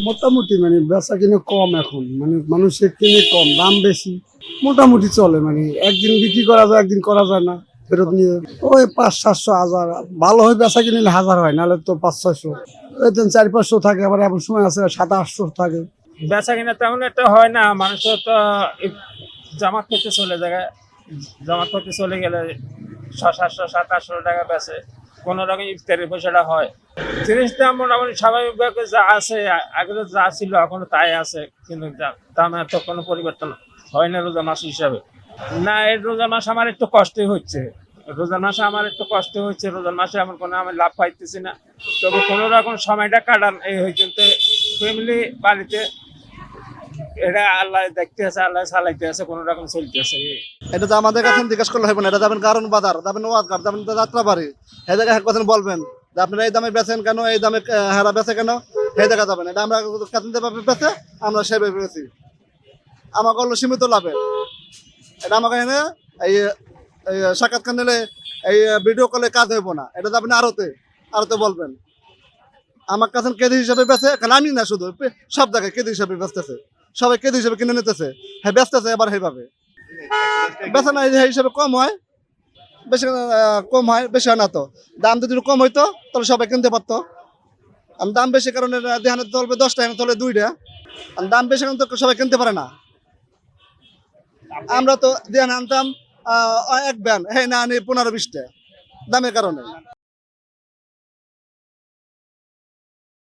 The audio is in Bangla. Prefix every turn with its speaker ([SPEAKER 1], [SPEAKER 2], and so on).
[SPEAKER 1] মোটামুটি মানে বেচা কিনে কম এখন, মানে মানুষের কিনে কম, দাম বেশি। মোটামুটি চলে, মানে একদিন বিক্রি করা যায়, একদিন করা যায় না, ফেরত নিয়ে ওই 500-700 হাজার। ভালো হয় বেচা কিনে নিলে 1000 হয়, নাহলে তো 500-600। ওই 400-500 থাকে, আবার এমন সময় আছে 700-800 থাকে।
[SPEAKER 2] বেচা কিনা তেমন একটা হয় না, মানুষের তো জামাত করতে চলে যায়। জামাত করতে চলে গেলে 600-700-800 টাকা বেচে, কোনো রকম ইফতারের পয়সাটা হয়। জিনিস দাম মোটামুটি স্বাভাবিকভাবে যা আছে, আগে তো যা ছিল এখনো তাই আছে, কিন্তু দামে তো কোনো পরিবর্তন হয় না রোজা মাস হিসাবে। না, এই রোজা মাস আমার একটু কষ্টই হচ্ছে। রোজার মাসে আমার একটু কষ্ট হচ্ছে, রোজার মাসে এমন কোনো আমি লাভ পাইতেছি না। তবে কোনো রকম সময়টা কাটান এই হয়েছে, ফ্যামিলি বাড়িতে এটা আল্লাহ দেখতে আছে, আল্লাহ চালাইতে আছে, কোনো রকম চলতে আছে।
[SPEAKER 3] এটা তো আমাদের কাছে জিজ্ঞেস করলে হবে না, এটা যাবেন কারণ বাজার, যাবেন ওয়াজগার, যাবেন যাত্রা বাড়ি, এই জায়গায় এক কথা বলবেন যে আপনারা এই দামে বেচেন কেন, এই দামে হেরা বেচে কেন, সেই জায়গা যাবেন। এটা আমরা কাছে বেচে আমরা সেভাবে বেছি, আমাকে হলো সীমিত লাভের। এটা আমাকে এনে এই সাক্ষাৎকার নিলে এই ভিডিও কলে কাজ হইব না, এটা যাবেন আরতে, আরতে বলবেন আমার কাছে কেজি হিসাবে বেচে, এখানে আনি না শুধু, সব জায়গায় কেজি হিসাবে বেচতেছে, সবাই কেজি হিসাবে কিনে নিতেছে, হ্যাঁ বেচতেছে এবার সেইভাবে বেচা না এই হিসাবে কম হয়, বেশি কম হয়, বেশি হয় না। তো দাম যদি কম হইতো তাহলে সবাই কিনতে পারতো। আর দাম বেশি কারণে দেহানে চলবে 10টা, এখানে চলে 2টা। আর দাম বেশি কারণে তো সবাই কিনতে পারে না। আমরা তো দেহানে আনতাম এক ব্যান, হ্যাঁ না আনি 15-20টা দামের কারণে।